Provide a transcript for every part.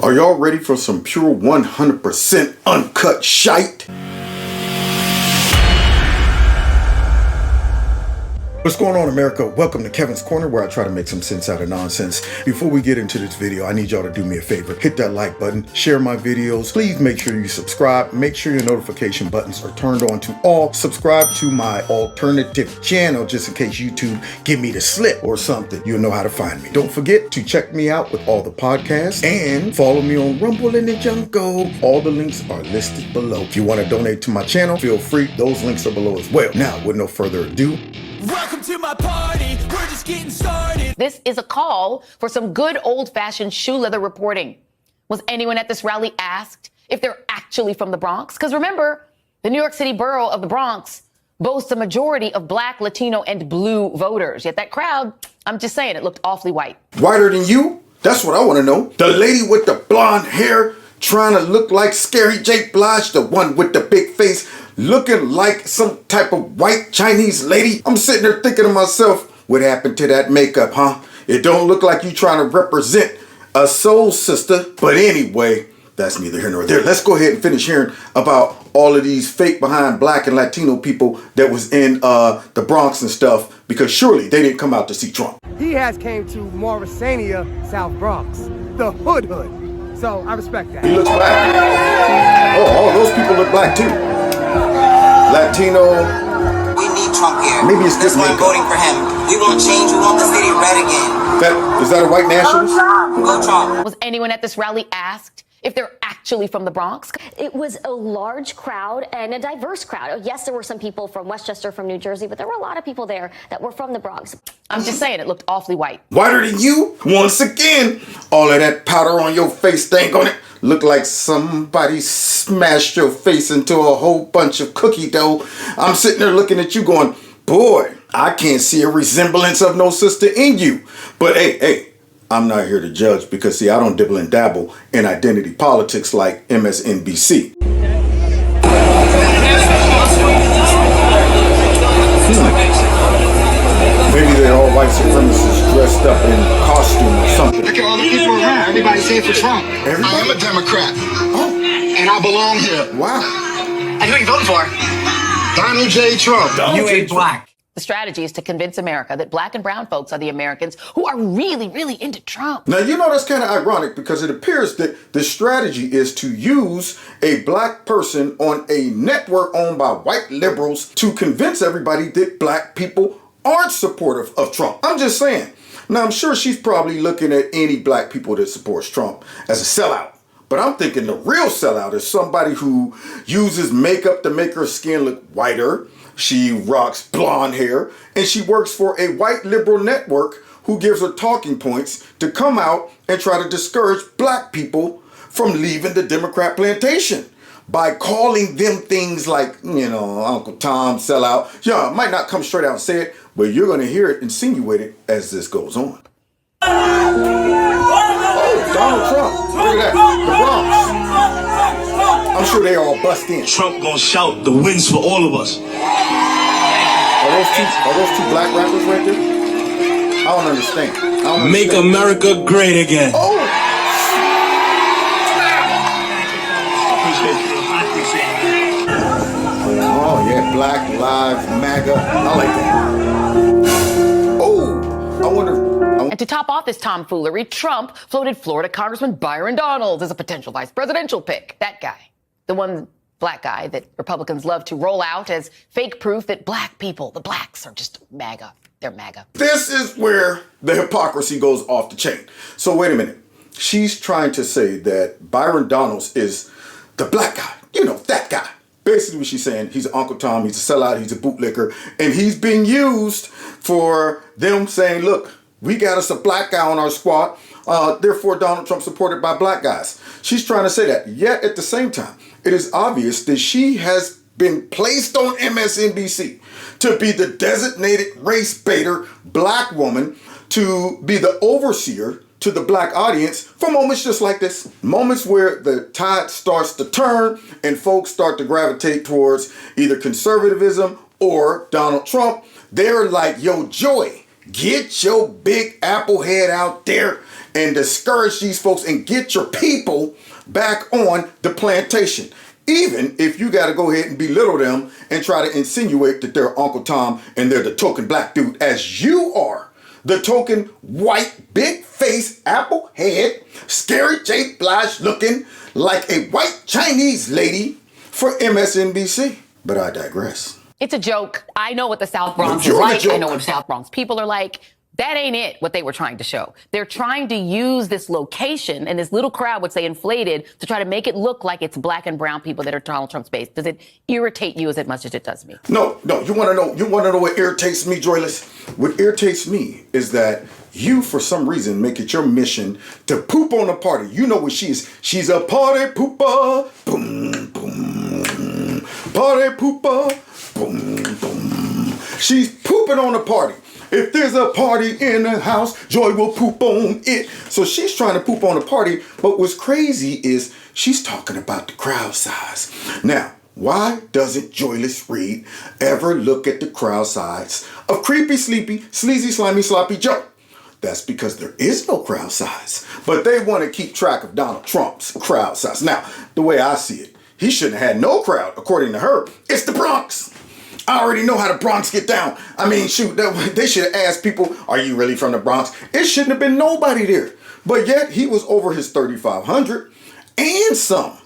Are y'all ready for some pure 100% uncut shite? What's going on, America? Welcome to Kevin's Corner, where I try to make some sense out of nonsense. Before we get into this video, I need y'all to do me a favor. Hit that like button, share my videos. Please make sure you subscribe. Make sure your notification buttons are turned on to all. Subscribe to my alternative channel, just in case YouTube give me the slip or something. You'll know how to find me. Don't forget to check me out with all the podcasts and follow me on Rumble in the Jungle. All the links are listed below. If you want to donate to my channel, feel free. Those links are below as well. Now, with no further ado, welcome to my party. We're just getting started. This is a call for some good old-fashioned shoe leather reporting. Was anyone at this rally asked if they're actually from the Bronx? Because remember, the New York City borough of the Bronx boasts a majority of Black, Latino, and blue voters. Yet that crowd, I'm just saying, it looked awfully white. Whiter than you? That's what I want to know. The lady with the blonde hair trying to look like Scary J. Blige, the one with the big face, looking like some type of white Chinese lady. I'm sitting there thinking to myself, what happened to that makeup, huh? It don't look like you trying to represent a soul sister. But anyway, that's neither here nor there. Let's go ahead and finish hearing about all of these fake behind Black and Latino people that was in the Bronx and stuff, because surely they didn't come out to see Trump. He has came to Morrisania, South Bronx, the hood. So I respect that. He looks black. Oh, all those people look black too. Latino. We need Trump here. Maybe it's that's why I'm voting for him. We want change. We want the city red again. Is that a white nationalist? Go Trump. Was anyone at this rally asked if they're actually from the Bronx? It was a large crowd and a diverse crowd. Yes, there were some people from Westchester, from New Jersey, but there were a lot of people there that were from the Bronx. I'm just saying, it looked awfully white. Whiter than you? Once again, all of that powder on your face, stank on it. Look like somebody smashed your face into a whole bunch of cookie dough. I'm sitting there looking at you going, boy, I can't see a resemblance of no sister in you. But hey, I'm not here to judge, because see, I don't dibble and dabble in identity politics like MSNBC. Maybe they're all white supremacists dressed up in costume or something. Look at all the people around. Everybody's here for Trump. Everybody? I am a Democrat. Oh. And I belong here. Wow. And who are you voting for? Donald J. Trump. You ain't black. The strategy is to convince America that Black and brown folks are the Americans who are really, really into Trump. Now, you know, that's kind of ironic, because it appears that the strategy is to use a Black person on a network owned by white liberals to convince everybody that Black people aren't supportive of Trump. I'm just saying. Now, I'm sure she's probably looking at any Black people that supports Trump as a sellout. But I'm thinking the real sellout is somebody who uses makeup to make her skin look whiter. She rocks blonde hair, and she works for a white liberal network who gives her talking points to come out and try to discourage Black people from leaving the Democrat plantation by calling them things like, you know, Uncle Tom, sellout. Yeah, I might not come straight out and say it, but you're going to hear it insinuated as this goes on. Oh, Donald Trump. Look at that. The Bronx. I'm sure they all bust in. Trump gonna shout the wins for all of us. Are those two Black rappers right there? I don't understand. Make America great again. Oh! Oh, yeah, Black Lives MAGA. I like that. Oh, I wonder. And to top off this tomfoolery, Trump floated Florida Congressman Byron Donalds as a potential vice presidential pick. That guy. The one Black guy that Republicans love to roll out as fake proof that Black people, the Blacks, are just MAGA. They're MAGA. This is where the hypocrisy goes off the chain. So wait a minute. She's trying to say that Byron Donalds is the Black guy. You know, that guy. Basically what she's saying, he's Uncle Tom, he's a sellout, he's a bootlicker, and he's being used for them saying, look, we got us a Black guy on our squad, therefore Donald Trump supported by Black guys. She's trying to say that. Yet at the same time, it is obvious that she has been placed on MSNBC to be the designated race baiter Black woman, to be the overseer to the Black audience for moments just like this. Moments where the tide starts to turn and folks start to gravitate towards either conservatism or Donald Trump. They're like, yo, Joy, get your big apple head out there and discourage these folks and get your people back on the plantation. Even if you got to go ahead and belittle them and try to insinuate that they're Uncle Tom and they're the token black dude, as you are the token white, big face, apple head, scary J. Blige looking like a white Chinese lady for MSNBC. But I digress. It's a joke. I know what the South Bronx is You're a like. joke. I know what the South Bronx people are like. That ain't it, what they were trying to show. They're trying to use this location and this little crowd, which they inflated, to try to make it look like it's black and brown people that are Donald Trump's base. Does it irritate you as much as it does me? No. You want to know what irritates me, Joyless? What irritates me is that you, for some reason, make it your mission to poop on the party. You know what she is. She's a party pooper. Boom, boom. Party pooper. Boom, boom. She's pooping on the party. If there's a party in the house, Joy will poop on it. So she's trying to poop on the party. But what's crazy is she's talking about the crowd size. Now, why doesn't Joyless Reid ever look at the crowd size of Creepy, Sleepy, Sleazy, Slimy, Sloppy Joe? That's because there is no crowd size. But they want to keep track of Donald Trump's crowd size. Now, the way I see it, he shouldn't have had no crowd, according to her. It's the Bronx. I already know how the Bronx get down. I mean, shoot, they should have asked people, are you really from the Bronx? It shouldn't have been nobody there. But yet, he was over his 3,500 and some.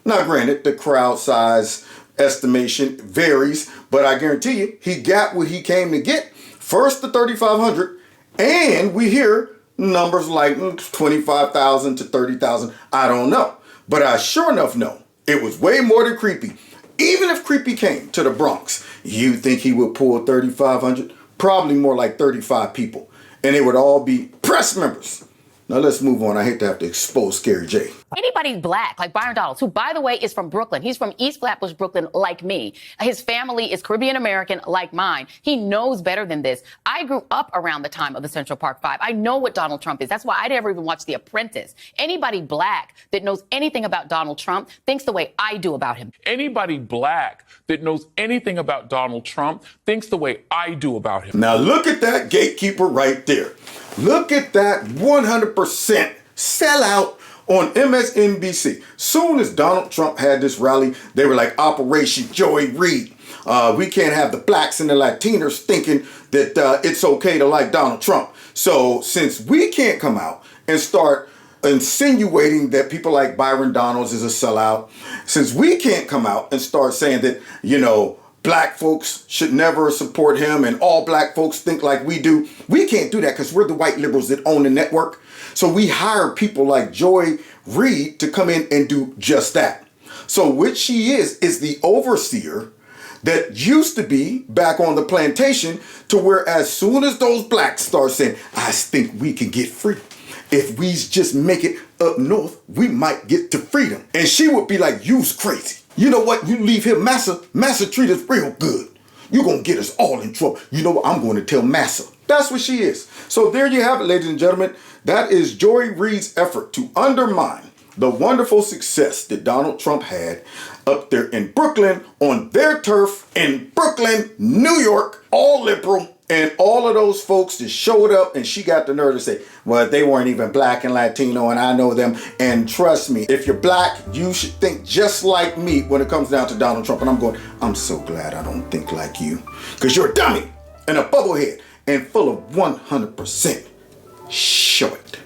Now, granted, the crowd size estimation varies, but I guarantee you, he got what he came to get. First, the 3,500, and we hear numbers like 25,000 to 30,000. I don't know. But I sure enough know it was way more than Creepy. Even if Creepy came to the Bronx, you think he would pull 3,500? Probably more like 35 people. And they would all be press members. Now let's move on. I hate to have to expose Scary J. Anybody black, like Byron Donalds, who, by the way, is from Brooklyn. He's from East Flatbush, Brooklyn, like me. His family is Caribbean American, like mine. He knows better than this. I grew up around the time of the Central Park Five. I know what Donald Trump is. That's why I never even watched The Apprentice. Anybody black that knows anything about Donald Trump thinks the way I do about him. Anybody black that knows anything about Donald Trump thinks the way I do about him. Now look at that gatekeeper right there. Look at that 100% sellout on MSNBC. Soon as Donald Trump had this rally, they were like, Operation Joy Reid. We can't have the blacks and the Latinos thinking that it's okay to like Donald Trump. So since we can't come out and start insinuating that people like Byron Donalds is a sellout, since we can't come out and start saying that, you know, black folks should never support him and all black folks think like we do, we can't do that because we're the white liberals that own the network. So we hire people like Joy Reid to come in and do just that. So what she is the overseer that used to be back on the plantation, to where as soon as those blacks start saying, I think we can get free. If we just make it up north, we might get to freedom. And she would be like, you's crazy. You know what? You leave here, Massa treat us real good. You're going to get us all in trouble. You know what? I'm going to tell Massa. That's what she is. So there you have it, ladies and gentlemen. That is Joy Reid's effort to undermine the wonderful success that Donald Trump had up there in Brooklyn, on their turf in Brooklyn, New York, all liberal. And all of those folks that showed up, and she got the nerve to say, well, they weren't even black and Latino, and I know them. And trust me, if you're black, you should think just like me when it comes down to Donald Trump. And I'm going, I'm so glad I don't think like you, because you're a dummy and a bubblehead and full of 100% show it.